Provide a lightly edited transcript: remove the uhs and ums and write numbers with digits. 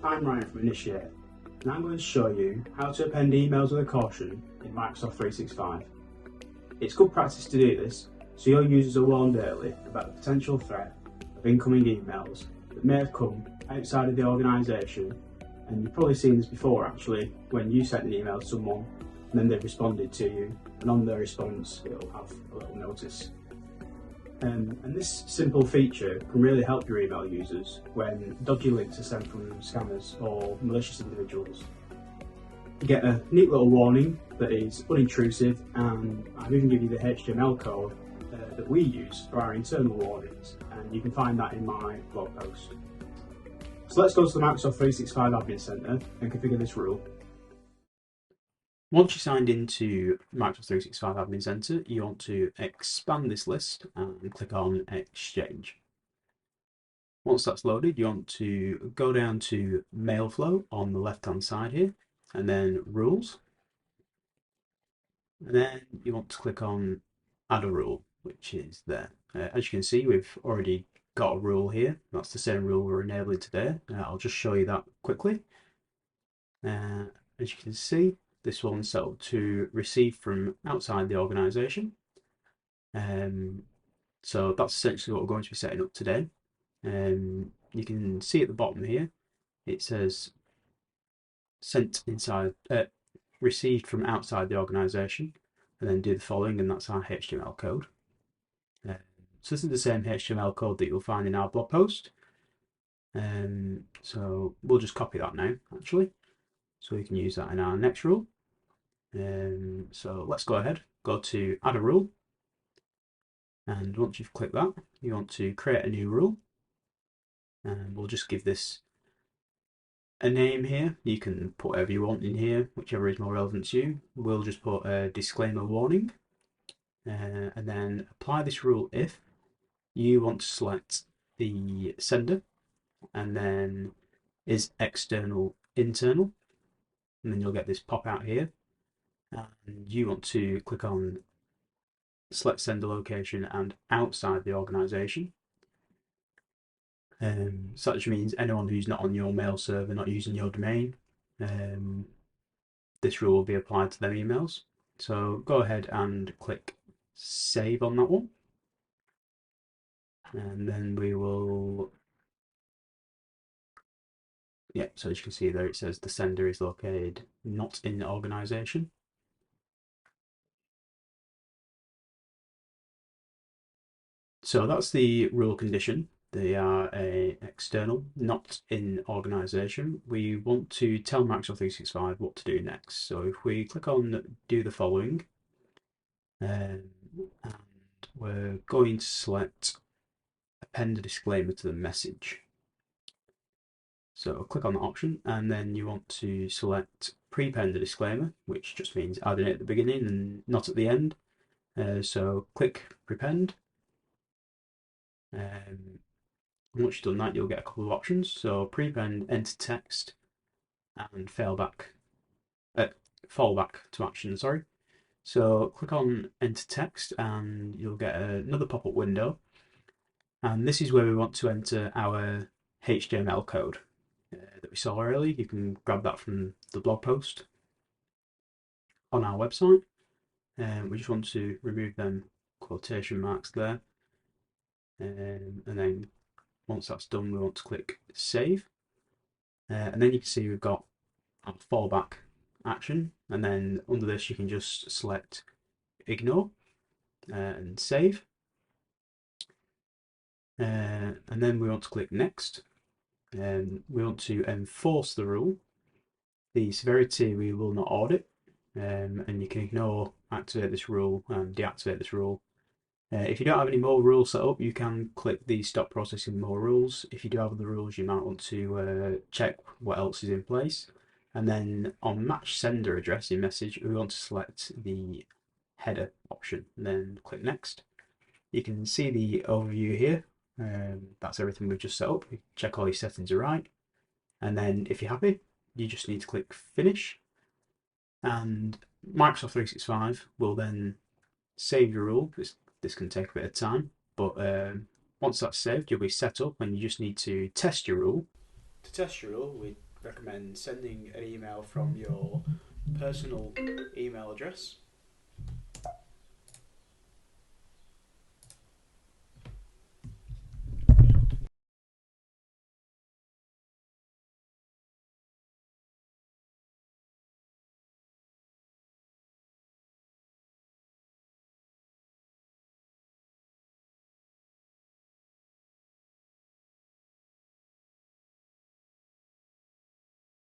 I'm Ryan from Initiate, and I'm going to show you how to append emails with a caution in Microsoft 365. It's good practice to do this, so your users are warned early about the potential threat of incoming emails that may have come outside of the organisation, and you've probably seen this before actually, when you sent an email to someone and then they've responded to you, and on their response it'll have a little notice. And this simple feature can really help your email users when dodgy links are sent from scammers or malicious individuals. You get a neat little warning that is unintrusive, and I've even given you the HTML code that we use for our internal warnings, and you can find that in my blog post. So let's go to the Microsoft 365 Admin Center and configure this rule. Once you're signed into Microsoft 365 Admin Center, you want to expand this list and click on Exchange. Once that's loaded, you want to go down to Mail Flow on the left-hand side here, and then Rules. And then you want to click on Add a Rule, which is there. As you can see, we've already got a rule here. That's the same rule we're enabling today. I'll just show you that quickly. As you can see, this one's set up to receive from outside the organisation. So that's essentially what we're going to be setting up today. You can see at the bottom here, it says sent inside, received from outside the organisation, and then do the following, and that's our HTML code. So this is the same HTML code that you'll find in our blog post. So we'll just copy that now, actually, so we can use that in our next rule. So let's go ahead, go to Add a Rule, and once you've clicked that, you want to create a new rule, and we'll just give this a name here. You can put whatever you want in here, whichever is more relevant to you. We'll just put a disclaimer warning, and then apply this rule if you want to select the sender, and then is external internal, and then you'll get this pop out here, and you want to click on select sender location and outside the organisation. Such means anyone who's not on your mail server, not using your domain, this rule will be applied to their emails. So go ahead and click save on that one, and then we will, so as you can see there, it says the sender is located not in the organisation. So that's the rule condition. They are external, not in organisation. We want to tell Microsoft 365 what to do next. So if we click on do the following, and we're going to select append a disclaimer to the message. So click on that option, and then you want to select prepend a disclaimer, which just means adding it at the beginning and not at the end. So click prepend. Once you've done that, you'll get a couple of options. So prepend, enter text, and fallback to action. Sorry. So click on enter text, and you'll get another pop-up window. And this is where we want to enter our HTML code that we saw earlier. You can grab that from the blog post on our website. We just want to remove them quotation marks there. And then once that's done, we want to click save. And then you can see we've got our fallback action. And then under this, you can just select ignore and save. And then we want to click next. We want to enforce the rule. The severity we will not audit, and you can ignore, activate this rule, and deactivate this rule. If you don't have any more rules set up, you can click the stop processing more rules. If you do have other rules, you might want to check what else is in place. And then on match sender address in message, we want to select the header option, and then click next. You can see the overview here. That's everything we've just set up. You check all your settings are right, and then if you're happy, you just need to click finish, and Microsoft 365 will then save your rule. This can take a bit of time, but once that's saved, you'll be set up, and you just need to test your rule. To test your rule, we recommend sending an email from your personal email address